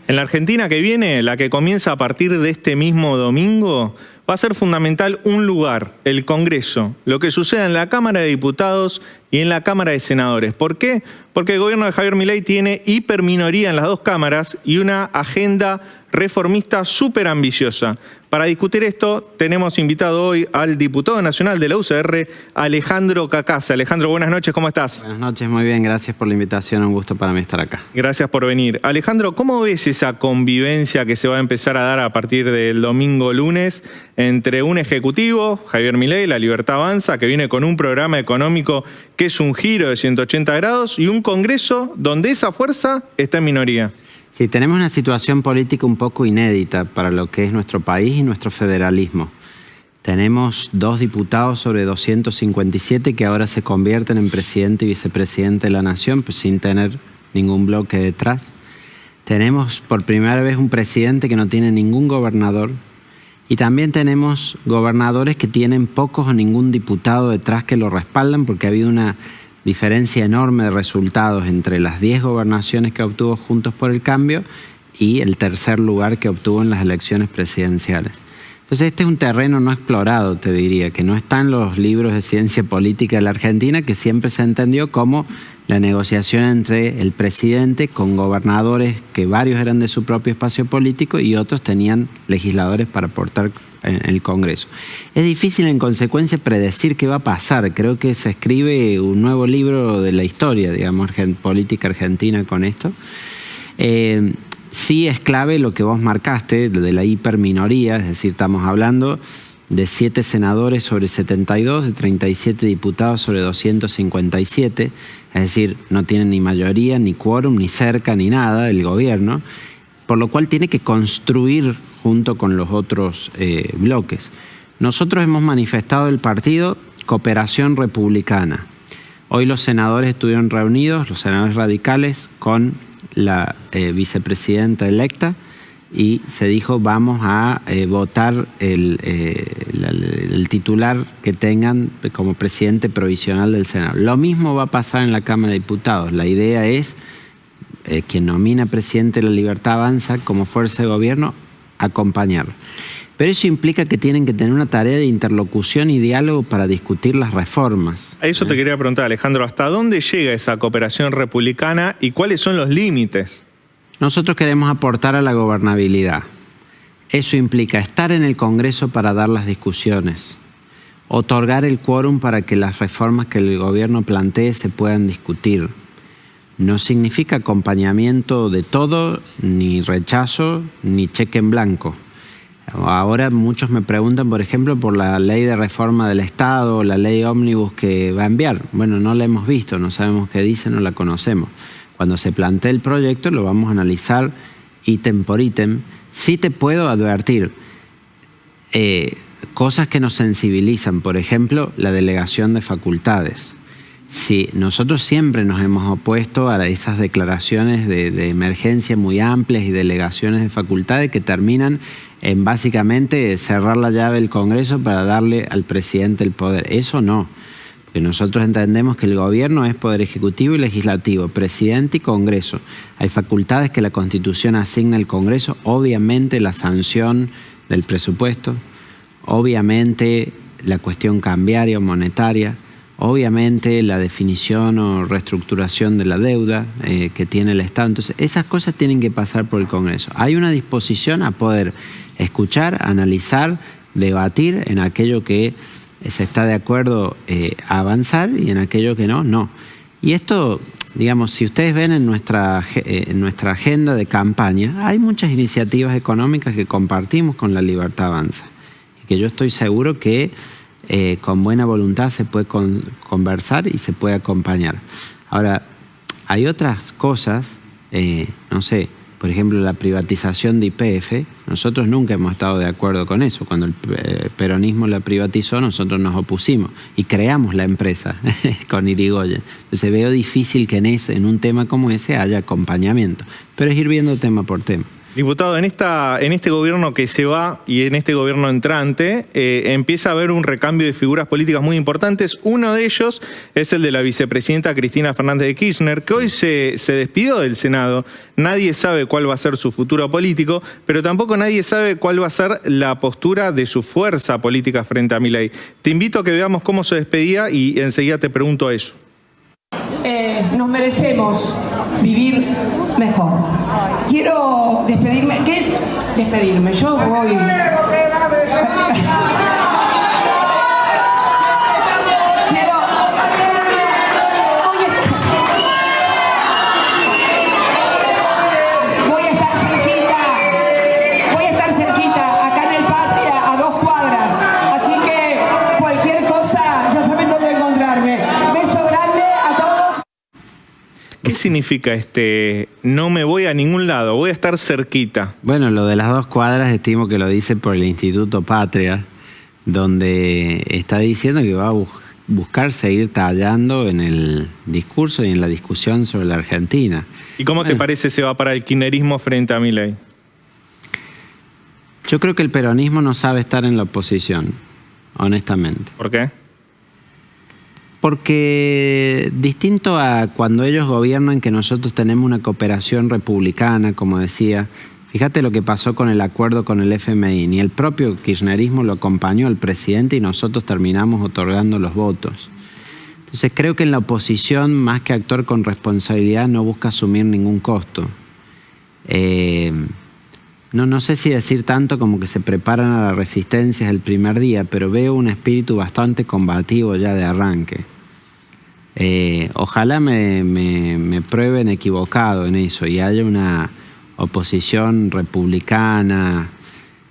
En la Argentina que viene, la que comienza a partir de este mismo domingo, va a ser fundamental un lugar, el Congreso, lo que suceda en la Cámara de Diputados y en la Cámara de Senadores. ¿Por qué? Porque el gobierno de Javier Milei tiene hiperminoría en las dos cámaras y una agenda reformista súper ambiciosa. Para discutir esto, tenemos invitado hoy al diputado nacional de la UCR, Alejandro Cacase. Alejandro, buenas noches, ¿cómo estás? Buenas noches, muy bien, gracias por la invitación, un gusto para mí estar acá. Gracias por venir. Alejandro, ¿cómo ves esa convivencia que se va a empezar a dar a partir del domingo lunes entre un ejecutivo, Javier Milei, La Libertad Avanza, que viene con un programa económico que es un giro de 180 grados, y un Congreso donde esa fuerza está en minoría? Sí, tenemos una situación política un poco inédita para lo que es nuestro país y nuestro federalismo. Tenemos 2 diputados sobre 257 que ahora se convierten en presidente y vicepresidente de la nación, pues sin tener ningún bloque detrás. Tenemos por primera vez un presidente que no tiene ningún gobernador, y también tenemos gobernadores que tienen pocos o ningún diputado detrás que lo respaldan, porque ha habido una diferencia enorme de resultados entre las 10 gobernaciones que obtuvo Juntos por el Cambio y el tercer lugar que obtuvo en las elecciones presidenciales. Entonces este es un terreno no explorado, te diría, que no está en los libros de ciencia política de la Argentina, que siempre se entendió como la negociación entre el presidente con gobernadores que varios eran de su propio espacio político y otros tenían legisladores para aportar en el Congreso. Es difícil en consecuencia predecir qué va a pasar. Creo que se escribe un nuevo libro de la historia, digamos, política argentina con esto. Sí es clave lo que vos marcaste de la hiperminoría, es decir, estamos hablando de 7 senadores sobre 72, de 37 diputados sobre 257, es decir, no tienen ni mayoría, ni quórum, ni cerca, ni nada el gobierno, por lo cual tiene que construir junto con los otros bloques. Nosotros hemos manifestado el partido Cooperación Republicana. Hoy los senadores estuvieron reunidos, los senadores radicales, con la vicepresidenta electa, y se dijo vamos a votar el titular que tengan como presidente provisional del Senado. Lo mismo va a pasar en la Cámara de Diputados. La idea es quien nomina presidente de La Libertad Avanza como fuerza de gobierno, acompañarlo. Pero eso implica que tienen que tener una tarea de interlocución y diálogo para discutir las reformas. A eso te quería preguntar, Alejandro, ¿hasta dónde llega esa cooperación republicana y cuáles son los límites? Nosotros queremos aportar a la gobernabilidad. Eso implica estar en el Congreso para dar las discusiones, otorgar el quórum para que las reformas que el gobierno plantee se puedan discutir. No significa acompañamiento de todo, ni rechazo, ni cheque en blanco. Ahora muchos me preguntan, por ejemplo, por la ley de reforma del Estado, la ley ómnibus que va a enviar. Bueno, no la hemos visto, no sabemos qué dice, no la conocemos. Cuando se plantee el proyecto lo vamos a analizar ítem por ítem. Sí te puedo advertir cosas que nos sensibilizan, por ejemplo, la delegación de facultades. Sí, nosotros siempre nos hemos opuesto a esas declaraciones de emergencia muy amplias y delegaciones de facultades que terminan en básicamente cerrar la llave del Congreso para darle al presidente el poder. Eso no. Porque nosotros entendemos que el gobierno es poder ejecutivo y legislativo, presidente y Congreso. Hay facultades que la Constitución asigna al Congreso, obviamente la sanción del presupuesto, obviamente la cuestión cambiaria o monetaria, obviamente la definición o reestructuración de la deuda que tiene el Estado. Entonces, esas cosas tienen que pasar por el Congreso. Hay una disposición a poder escuchar, analizar, debatir en aquello que se está de acuerdo a avanzar y en aquello que no, no. Y esto, digamos, si ustedes ven en nuestra agenda de campaña, hay muchas iniciativas económicas que compartimos con La Libertad Avanza. Y que yo estoy seguro que con buena voluntad se puede conversar y se puede acompañar. Ahora, hay otras cosas, no sé, por ejemplo, la privatización de YPF, nosotros nunca hemos estado de acuerdo con eso. Cuando el peronismo la privatizó, nosotros nos opusimos y creamos la empresa con Irigoyen. Entonces veo difícil que en un tema como ese haya acompañamiento, pero es ir viendo tema por tema. Diputado, en este gobierno que se va y en este gobierno entrante empieza a haber un recambio de figuras políticas muy importantes. Uno de ellos es el de la vicepresidenta Cristina Fernández de Kirchner, que hoy se despidió del Senado. Nadie sabe cuál va a ser su futuro político, pero tampoco nadie sabe cuál va a ser la postura de su fuerza política frente a Milei. Te invito a que veamos cómo se despedía y enseguida te pregunto eso. Nos merecemos vivir mejor. Quiero despedirme. ¿Qué es despedirme? Yo voy... Voy a estar cerquita, acá en el Patria, a 2 cuadras. Así que cualquier cosa, ya saben dónde encontrarme. Beso grande a todos. ¿Qué significa no me voy a ningún lado, voy a estar cerquita? Bueno, lo de las 2 cuadras estimo que lo dice por el Instituto Patria, donde está diciendo que va a buscar seguir tallando en el discurso y en la discusión sobre la Argentina. ¿Y cómo te parece se va para el kirchnerismo frente a Milei? Yo creo que el peronismo no sabe estar en la oposición, honestamente. ¿Por qué? Porque distinto a cuando ellos gobiernan, que nosotros tenemos una cooperación republicana, como decía, fíjate lo que pasó con el acuerdo con el FMI, ni el propio kirchnerismo lo acompañó al presidente y nosotros terminamos otorgando los votos. Entonces creo que en la oposición, más que actuar con responsabilidad, no busca asumir ningún costo. No sé si decir tanto como que se preparan a la resistencia el primer día, pero veo un espíritu bastante combativo ya de arranque. Ojalá me prueben equivocado en eso y haya una oposición republicana,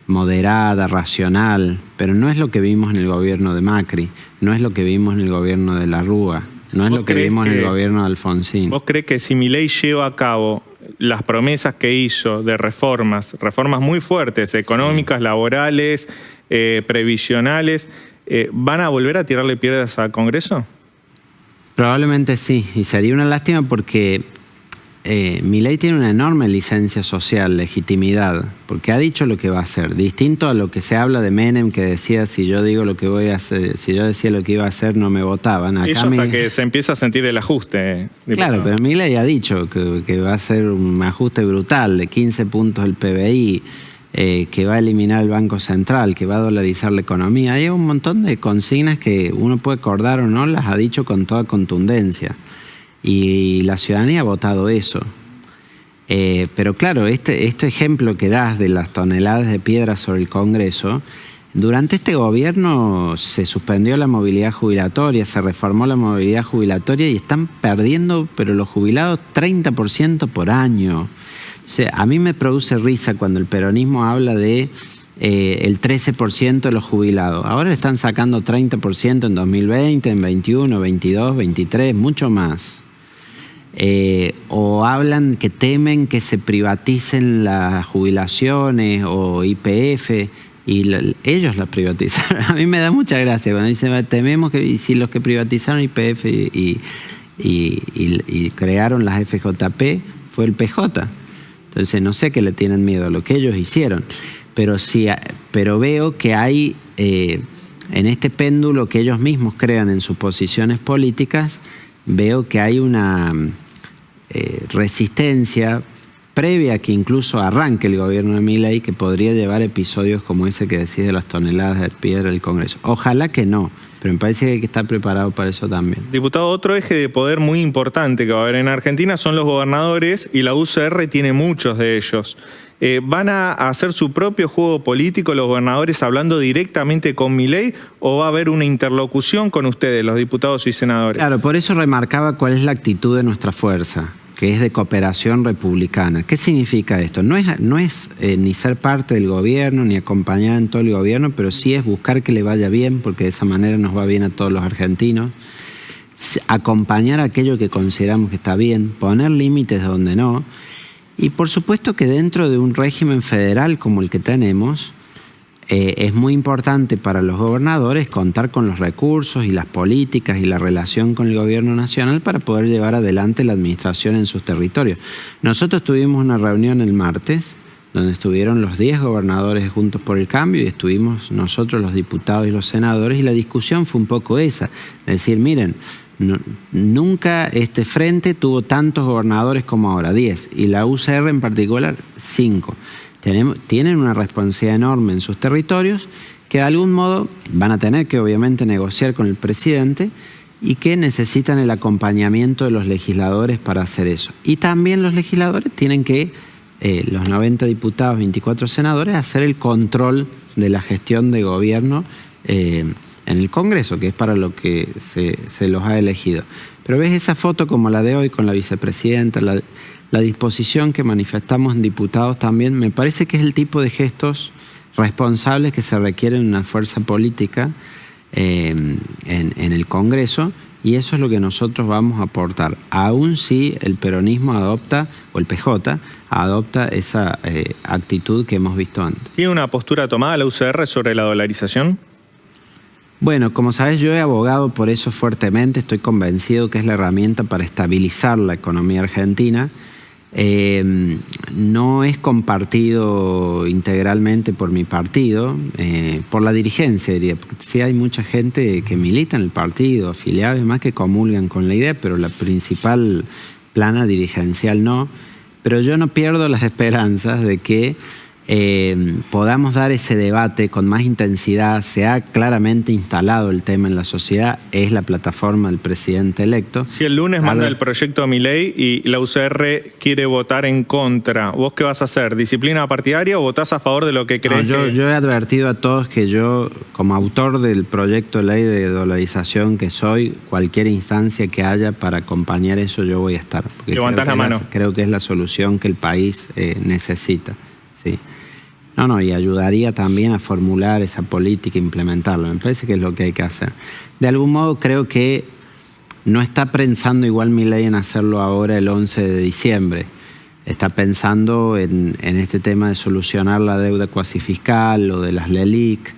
moderada, racional, pero no es lo que vimos en el gobierno de Macri, no es lo que vimos en el gobierno de la Rúa, no es lo que vimos en el gobierno de Alfonsín. ¿Vos crees que si Milei lleva a cabo las promesas que hizo de reformas muy fuertes, económicas, laborales, previsionales, van a volver a tirarle piedras al Congreso? Probablemente sí, y sería una lástima porque Milei tiene una enorme licencia social, legitimidad, porque ha dicho lo que va a hacer, distinto a lo que se habla de Menem, que decía si yo digo lo que voy a hacer, si yo decía lo que iba a hacer no me votaban. Acá eso hasta que se empieza a sentir el ajuste. Claro, pero Milei ha dicho que va a ser un ajuste brutal de 15 puntos del PBI, que va a eliminar el Banco Central, que va a dolarizar la economía. Hay un montón de consignas que uno puede acordar o no, las ha dicho con toda contundencia. Y la ciudadanía ha votado eso. Pero claro, este ejemplo que das de las toneladas de piedra sobre el Congreso, durante este gobierno se suspendió la movilidad jubilatoria, se reformó la movilidad jubilatoria y están perdiendo, pero los jubilados, 30% por año. O sea, a mí me produce risa cuando el peronismo habla de el 13% de los jubilados. Ahora le están sacando 30% en 2020, en 21, 22, 23, mucho más. O hablan que temen que se privaticen las jubilaciones o YPF y ellos las privatizan. A mí me da mucha gracia cuando dicen tememos que si los que privatizaron YPF y crearon las FJP fue el PJ. Entonces no sé qué le tienen miedo a lo que ellos hicieron, pero veo que hay en este péndulo que ellos mismos crean en sus posiciones políticas, veo que hay una resistencia previa a que incluso arranque el gobierno de Milei, que podría llevar episodios como ese que decís de las toneladas de piedra del Congreso. Ojalá que no, pero me parece que hay que estar preparado para eso también. Diputado, otro eje de poder muy importante que va a haber en Argentina son los gobernadores y la UCR tiene muchos de ellos. ¿Van a hacer su propio juego político los gobernadores hablando directamente con Milei o va a haber una interlocución con ustedes, los diputados y senadores? Claro, por eso remarcaba cuál es la actitud de nuestra fuerza, que es de cooperación republicana. ¿Qué significa esto? No es ni ser parte del gobierno, ni acompañar en todo el gobierno, pero sí es buscar que le vaya bien, porque de esa manera nos va bien a todos los argentinos. Acompañar aquello que consideramos que está bien, poner límites donde no. Y por supuesto que dentro de un régimen federal como el que tenemos, es muy importante para los gobernadores contar con los recursos y las políticas y la relación con el gobierno nacional para poder llevar adelante la administración en sus territorios. Nosotros tuvimos una reunión el martes donde estuvieron los 10 gobernadores de Juntos por el Cambio y estuvimos nosotros los diputados y los senadores, y la discusión fue un poco esa, es decir, miren, nunca este frente tuvo tantos gobernadores como ahora, 10, y la UCR en particular, 5. Tienen una responsabilidad enorme en sus territorios que de algún modo van a tener que obviamente negociar con el presidente y que necesitan el acompañamiento de los legisladores para hacer eso. Y también los legisladores tienen que, los 90 diputados, 24 senadores, hacer el control de la gestión de gobierno en el Congreso, que es para lo que se los ha elegido. Pero ves esa foto como la de hoy con la vicepresidenta, la disposición que manifestamos en diputados también, me parece que es el tipo de gestos responsables que se requieren en una fuerza política en el Congreso, y eso es lo que nosotros vamos a aportar, aun si el peronismo adopta, o el PJ, adopta esa actitud que hemos visto antes. ¿Tiene una postura tomada la UCR sobre la dolarización? Bueno, como sabes, yo he abogado por eso fuertemente, estoy convencido que es la herramienta para estabilizar la economía argentina. No es compartido integralmente por mi partido, por la dirigencia diría, porque sí hay mucha gente que milita en el partido, afiliados y más, que comulgan con la idea, pero la principal plana dirigencial no. Pero yo no pierdo las esperanzas de que podamos dar ese debate con más intensidad. Se ha claramente instalado el tema en la sociedad, es la plataforma del presidente electo. Si el lunes manda el proyecto a Milei y la UCR quiere votar en contra, ¿vos qué vas a hacer? ¿Disciplina partidaria o votás a favor de lo que crees? No, yo he advertido a todos que yo, como autor del proyecto de ley de dolarización que soy, cualquier instancia que haya para acompañar eso, yo voy a estar. Levantás la mano. Creo que es la solución que el país necesita. Sí. No, y ayudaría también a formular esa política, implementarla. Me parece que es lo que hay que hacer. De algún modo creo que no está pensando igual Milei en hacerlo ahora el 11 de diciembre. Está pensando en este tema de solucionar la deuda cuasi fiscal o de las LELIC,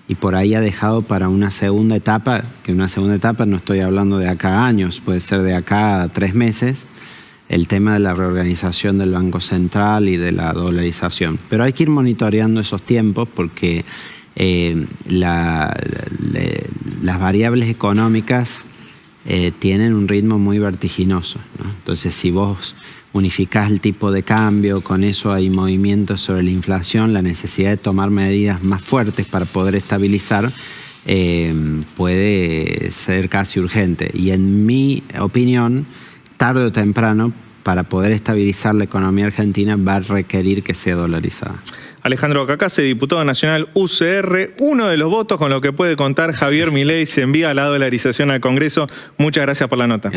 y por ahí ha dejado para una segunda etapa, que una segunda etapa no estoy hablando de acá a años, puede ser de acá a 3 meses, el tema de la reorganización del Banco Central y de la dolarización. Pero hay que ir monitoreando esos tiempos porque las variables económicas tienen un ritmo muy vertiginoso, ¿no? Entonces, si vos unificás el tipo de cambio, con eso hay movimientos sobre la inflación, la necesidad de tomar medidas más fuertes para poder estabilizar puede ser casi urgente. Y en mi opinión, tarde o temprano, para poder estabilizar la economía argentina, va a requerir que sea dolarizada. Alejandro Cacase, diputado nacional UCR, uno de los votos con lo que puede contar Javier Milei, se envía la dolarización al Congreso. Muchas gracias por la nota.